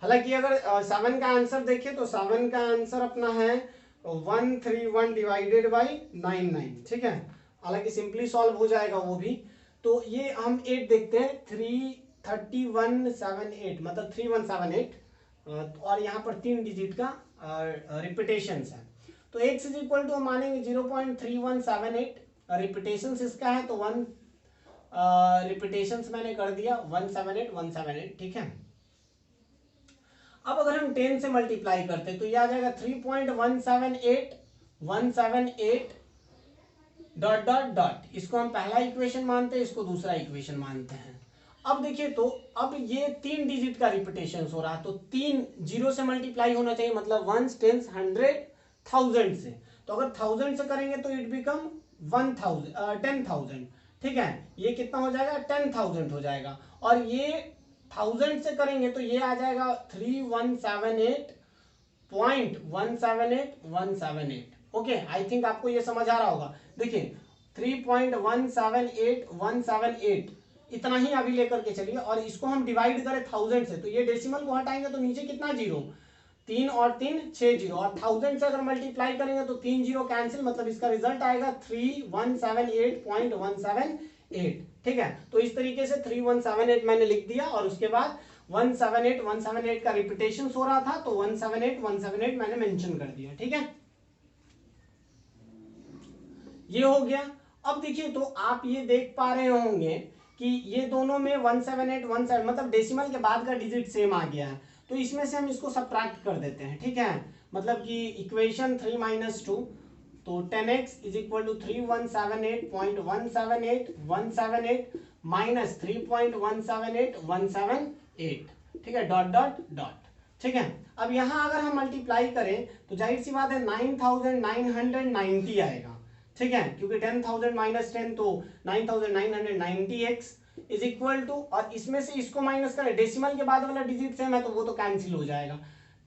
हालांकि अगर 7 का आंसर देखें तो 7 का आंसर अपना है 131 डिवाइडेड बाई 99, ठीक है। हालांकि सिंपली सॉल्व हो जाएगा वो भी। तो ये हम 8 देखते हैं, 3178 मतलब 3178, और यहाँ पर 3 डिजिट का रिपीटेशन है। तो x इज इक्वल टू हम मानेंगे 0.3178, रिपीटेशन इसका है तो 1 रिपीटेशन मैंने कर दिया 178, ठीक है। अब अगर हम 10 से मल्टीप्लाई करते हैं तो यह आ जाएगा 3.178 डॉट डॉट डॉट। इसको हम पहला इक्वेशन मानते हैं, इसको दूसरा इक्वेशन मानते हैं। अब देखिए तो अब ये 3 डिजिट का रिपीटेशन हो रहा है, तो 3 0 से मल्टीप्लाई होना चाहिए, मतलब 1 10 100 1000 से। तो अगर 1000 से करेंगे तो इट बिकम 10,000, ठीक है। ये कितना हो जाएगा, 10,000 हो जाएगा। और ये 1000 से करेंगे तो ये आ जाएगा 3178.178 ओके। आई थिंक आपको ये समझ आ रहा होगा। देखिए 3.178 इतना ही अभी लेकर के चलिए, और इसको हम डिवाइड करें 1000 से तो ये डेसिमल को हटाएंगे तो नीचे कितना जीरो, 3 और 3 6 जीरो, और 1000 से अगर मल्टीप्लाई करेंगे तो 3 जीरो कैंसिल, मतलब इसका रिजल्ट आएगा 3178.178, ठीक है। तो इस तरीके से 3178 मैंने लिख दिया, और उसके बाद 178 का रिपीटेशन हो रहा था, तो 178 मैंने मेंशन कर दिया। ठीक है, ये हो गया। अब देखिए, तो आप ये देख पा रहे होंगे कि ये दोनों में 178 मतलब डेसिमल के बाद का डिजिट सेम आ गया है, तो इसमें से हम इसको सब्ट्रैक्ट कर देते हैं। ठीक है, मतलब कि इक्वेशन 3 - 2, तो 10x is equal to 3178.178 minus 3.178 ठीक है, डॉट डॉट डॉट। ठीक है, अब यहां अगर हम मल्टीप्लाई करें तो जाहिर सी बात है 9990 आएगा। ठीक है, क्योंकि 10,000 माइनस 10 तो 9990x इज इक्वल टू, और इसमें से इसको माइनस करें, डेसिमल के बाद वाला डिजिट सेम है तो वो तो कैंसिल हो जाएगा।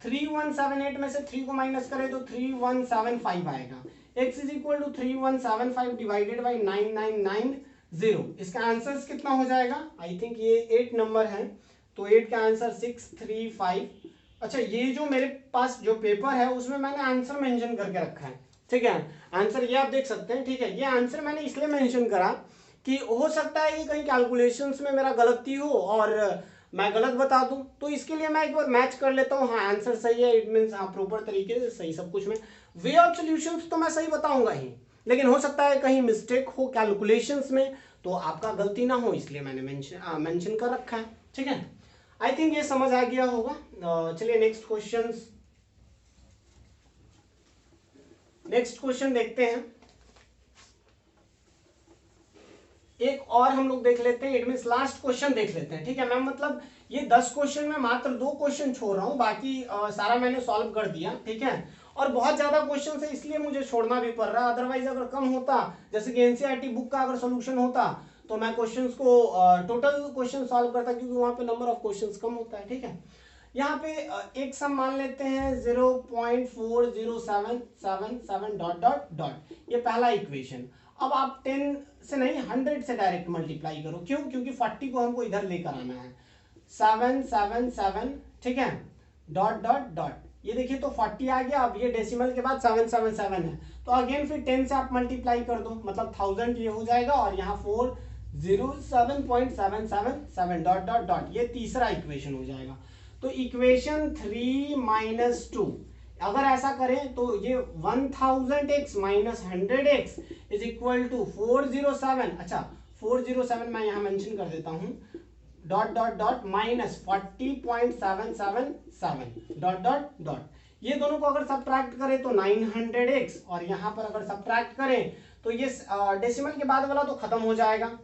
3178 में से 3 को माइनस करें तो 3175 आएगा। x is equal to 3175 divided by 9990। इसका आंसर कितना हो जाएगा? आई थिंक ये 8 नंबर है, तो 8 का आंसर 635। अच्छा, ये जो मेरे पास जो पेपर है उसमें मैंने आंसर मेंशन करके रखा है। ठीक है, आंसर ये आप देख सकते हैं। ठीक है, ये आंसर मैंने इसलिए मेंशन करा कि हो सकता है कि कहीं कैलकुलेशंस में मेरा गलती हो और मैं गलत बता दूं, तो इसके लिए मैं एक बार मैच कर लेता हूं। हाँ, आंसर सही है, इट मींस हाँ प्रॉपर तरीके से सही सब कुछ में। वे ऑफ सॉल्यूशंस तो मैं सही बताऊंगा ही, लेकिन हो सकता है कहीं मिस्टेक हो कैलकुलेशंस में, तो आपका गलती ना हो, इसलिए मैंने मेंशन कर रखा है। ठीक है, आई थिंक ये समझ आ गया होगा। चलिए नेक्स्ट क्वेश्चन देखते हैं। एक और हम लोग देख लेते हैं, इट मींस लास्ट क्वेश्चन देख लेते हैं। ठीक है, मैं मतलब ये 10 क्वेश्चन में मात्र 2 क्वेश्चन छोड़ रहा हूँ, बाकी सारा मैंने सॉल्व कर दिया। ठीक है, और बहुत ज्यादा क्वेश्चन है इसलिए मुझे छोड़ना भी पड़ रहा है, अदरवाइज अगर कम होता, जैसे कि एनसीईआरटी बुक का अगर सोल्यूशन होता तो मैं क्वेश्चंस को टोटल क्वेश्चन सॉल्व करता, क्योंकि वहां पे नंबर ऑफ क्वेश्चंस कम होता है। ठीक है, यहाँ पे एक सम मान लेते हैं 0.407777 डॉट डॉट डॉट, ये पहला इक्वेशन। अब आप 10 से नहीं 100 से डायरेक्ट मल्टीप्लाई करो। क्यों? क्योंकि 40 को हमको इधर लेकर आना है। 777, ठीक है, डॉट डॉट डॉट, ये देखिए तो 40 आ गया। अब ये डेसिमल के बाद 777 है, तो अगेन फिर 10 से आप मल्टीप्लाई कर दो, मतलब 1000 ये हो जाएगा, और यहाँ 407.777 डॉट डॉट डॉट, ये तीसरा इक्वेशन हो जाएगा। तो इक्वेशन 3 - 2 अगर ऐसा करें तो ये 1000x minus 100x is equal to 407। अच्छा, 407 मैं यहां मेंशन कर देता हूं, dot dot dot minus 40.777 dot dot dot. ये दोनों को अगर सब्ट्रैक्ट करें तो 900x, और यहां पर अगर सब्ट्रैक्ट करें तो ये डेसिमल के बाद वाला तो खत्म हो जाएगा,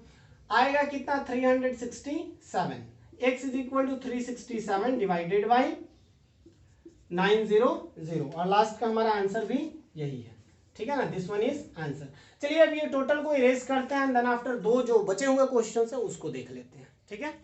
आएगा कितना 367। x is equal to 367 divided by 900, और लास्ट का हमारा आंसर भी यही है। ठीक है ना, दिस वन इज आंसर। चलिए अब ये टोटल को इरेज करते हैं, देन आफ्टर दो जो बचे हुए क्वेश्चंस है उसको देख लेते हैं। ठीक है,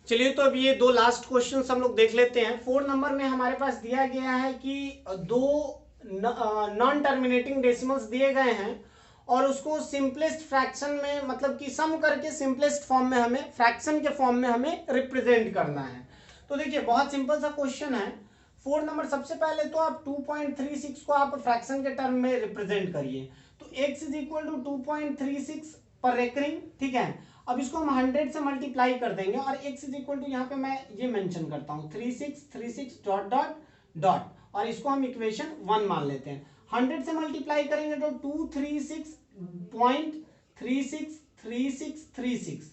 चलिए तो अब ये दो लास्ट क्वेश्चंस हम लोग देख लेते हैं। 4 नंबर में हमारे पास दिया गया है कि दो नॉन टर्मिनेटिंग डेसिमल्स दिए गए हैं, और उसको सिंपलेस्ट फ्रैक्शन में, मतलब कि सम करके सिंपलेस्ट फॉर्म में हमें, फ्रैक्शन के फॉर्म में हमें रिप्रेजेंट करना है। तो देखिए बहुत सिंपल सा क्वेश्चन है। 4 नंबर, सबसे पहले तो आप 2.36 को आप फ्रैक्शन के टर्म में रिप्रेजेंट करिए, तो x इज इक्वल टू 2.36 पर रेकरिंग। ठीक है, अब इसको हम 100 से मल्टीप्लाई कर देंगे, और x इज इक्वल टू यहाँ पे मैं ये मेंशन करता हूँ 3636 डॉट डॉट डॉट, और इसको हम इक्वेशन 1 मान लेते हैं। 100 से मल्टीप्लाई करेंगे तो 236.363636।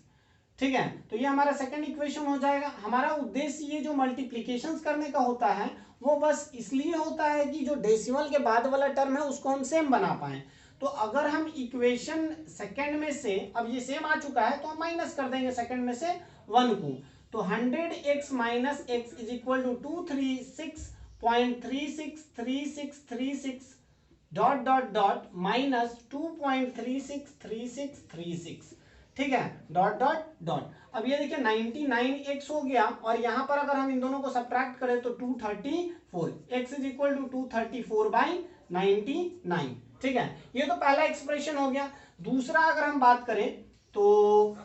ठीक है, तो ये हमारा सेकंड इक्वेशन हो जाएगा। हमारा उद्देश्य ये जो मल्टीप्लिकेशंस करने का होता है वो बस इसलिए होता है कि जो डेसिमल के बाद वाला टर्म है उसको हम सेम बना पाए। तो अगर हम इक्वेशन सेकंड में से, अब ये सेम आ चुका है तो हम माइनस कर देंगे सेकंड में से 1 को, तो 100x minus x is equal to 236.363636 dot dot dot minus 2.363636। ठीक है, डॉट डॉट डॉट। अब ये देखिए 99x हो गया, और यहां पर अगर हम इन दोनों को सब्ट्रैक्ट करें तो 234, x इज इक्वल टू 234/99। ठीक है, ये तो पहला एक्सप्रेशन हो गया। दूसरा अगर हम बात करें तो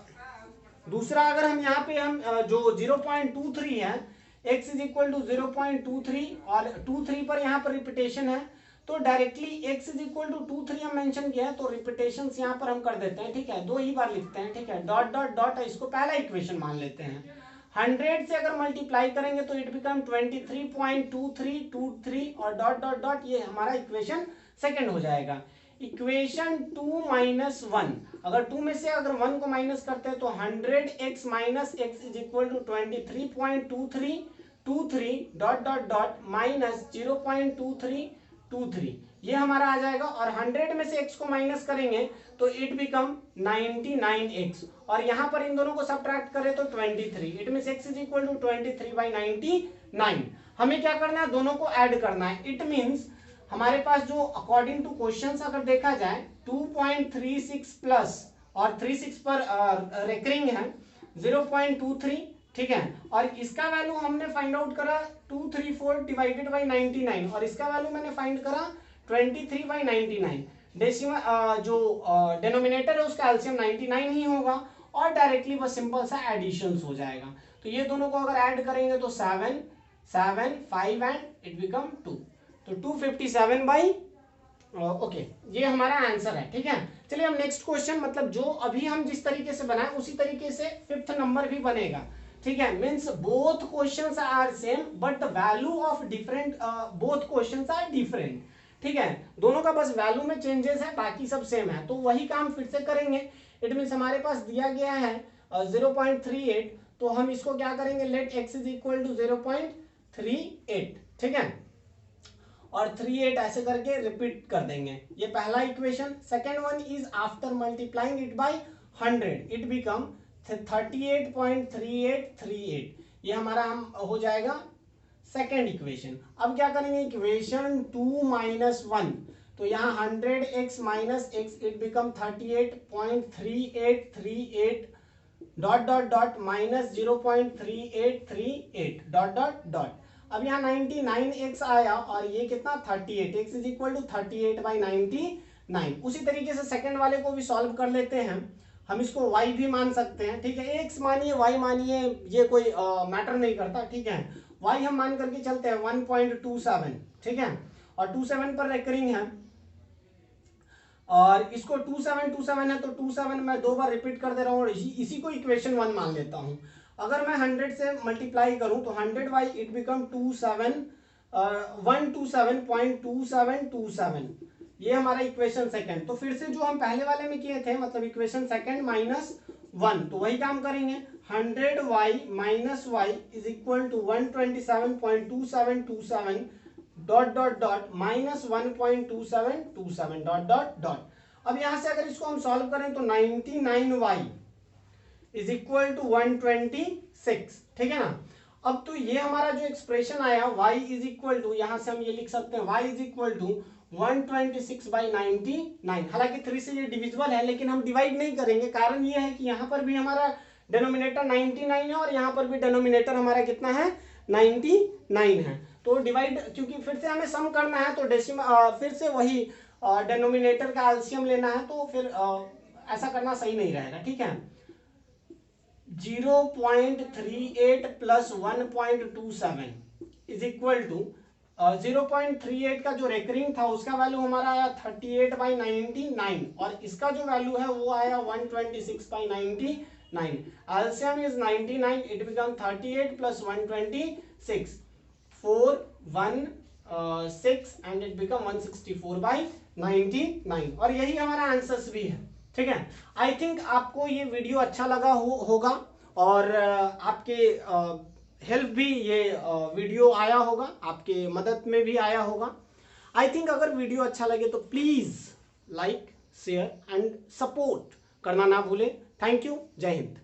दूसरा अगर हम यहाँ पे हम जो 0.23 है, x इज इक्वल टू 0.23, और 23 पर यहाँ पर रिपीटेशन है, तो directly x is equal to 23 हम मेंशन किया है, तो रिपीटेशंस यहाँ पर हम कर देते हैं। ठीक है, 2 ही बार लिखते हैं। ठीक है, डॉट डॉट डॉट, इसको पहला इक्वेशन मान लेते हैं। 100 से अगर मल्टीप्लाई करेंगे तो इट बिकम 23.2323 और डॉट डॉट डॉट, ये हमारा इक्वेशन सेकंड हो जाएगा। इक्वेशन 2 माइनस 1, अगर 2 में से अगर 1 को माइनस करते हैं तो 100x minus x is equal to 23.2323 dot dot dot minus 0.2323, ये हमारा आ जाएगा। और 100 में से x को माइनस करेंगे तो इट बिकम 99x, और यहां पर इन दोनों को सब्ट्रैक्ट करें तो 23, it means x is equal to 23/99। हमें क्या करना है, दोनों को ऐड करना है। इट मींस हमारे पास जो अकॉर्डिंग टू क्वेश्चंस अगर देखा जाए 2.36 प्लस और 36 पर रेकरिंग है 0.23, ठीक है, और इसका वैल्यू हमने फाइंड आउट करा 234 डिवाइडेड बाई 99, और इसका वैल्यू मैंने फाइंड करा 23/99। डेसिमल जो डिनोमिनेटर है उसका एलसीएम 99 ही होगा, और डायरेक्टली बस सिंपल सा एडिशंस हो जाएगा। तो ये दोनों को अगर ऐड करेंगे तो 7 7 5 एंड इट बिकम 2, तो 257 बाई ओके, ये हमारा आंसर है। ठीक है, चलिए हम नेक्स्ट क्वेश्चन, मतलब जो अभी हम जिस तरीके से बनाए उसी तरीके से 5th नंबर भी बनेगा। ठीक है, means both questions are same but the value of different, both questions are different. ठीक है, दोनों का बस वैल्यू में चेंजेस है, बाकी सब सेम है। तो वही काम फिर से करेंगे। इट मीन्स हमारे पास दिया गया है 0.38, तो हम इसको क्या करेंगे, let x is equal to 0.38। ठीक है, और 38 ऐसे करके रिपीट कर देंगे। ये पहला equation. Second one is after multiplying it by 100 it become 38.3838, ये हमारा हम हो जाएगा सेकेंड इक्वेशन। अब क्या करेंगे, इक्वेशन 2 माइनस 1, तो यहाँ 100x minus x it become 38.3838 dot dot dot minus 0.3838 dot dot dot. अब यहाँ 99x आया और ये कितना 38, x इज इक्वल टू 38/99। उसी तरीके से सेकंड वाले को भी सॉल्व कर लेते हैं। हम इसको y भी मान सकते हैं। ठीक है, x मानिए y मानिए, ये कोई मैटर नहीं करता। ठीक है, y हम मान करके चलते हैं 1.27। ठीक है, और 27 पर रेकरिंग है, और इसको 2727 है तो 27 मैं 2 बार रिपीट कर दे रहा हूँ, और इसी को इक्वेशन 1 मान लेता हूँ। अगर मैं 100 से मल्टीप्लाई करूं तो 100 बाई इट बिकम 127.2727, ये हमारा इक्वेशन सेकंड। तो फिर से जो हम पहले वाले में किए थे, मतलब इक्वेशन सेकंड माइनस 1, तो वही काम करेंगे। 100y minus y is equal to 127.2727 dot dot dot minus 1.2727 dot dot dot. अब यहां से अगर इसको हम सॉल्व करें तो 99y इज इक्वल टू 126। ठीक है ना। अब तो ये हमारा जो एक्सप्रेशन आया y इज इक्वल टू, यहां से हम ये लिख सकते हैं y इज इक्वल टू 126/99। हालांकि 3 से ये डिविजिबल है, लेकिन हम डिवाइड नहीं करेंगे। कारण ये है कि यहाँ पर भी हमारा डिनोमिनेटर 99 है और यहाँ पर भी डिनोमिनेटर हमारा कितना है 99 है। तो डिवाइड, क्योंकि फिर से हमें सम करना है तो डेसिमल फिर से वही डिनोमिनेटर का एलसीएम लेना है, तो फिर ऐसा करना सही नहीं रहेगा। ठीक है, 0.38 प्लस 1.27 इज इक्वल टू 0.38 का जो रेकरिंग था उसका वैल्यू हमारा आया 38/99, और इसका जो वैल्यू है वो आया 126/99। LCM is 99, it become 38 plus 126 416 and it become 164/99, और यही हमारा आंसर्स भी है। ठीक है, आई थिंक आपको ये वीडियो अच्छा लगा होगा, और आपके हेल्प भी ये वीडियो आया होगा, आपके मदद में भी आया होगा। आई थिंक अगर वीडियो अच्छा लगे तो please like share and support करना ना भूलें। थैंक यू, जय हिंद।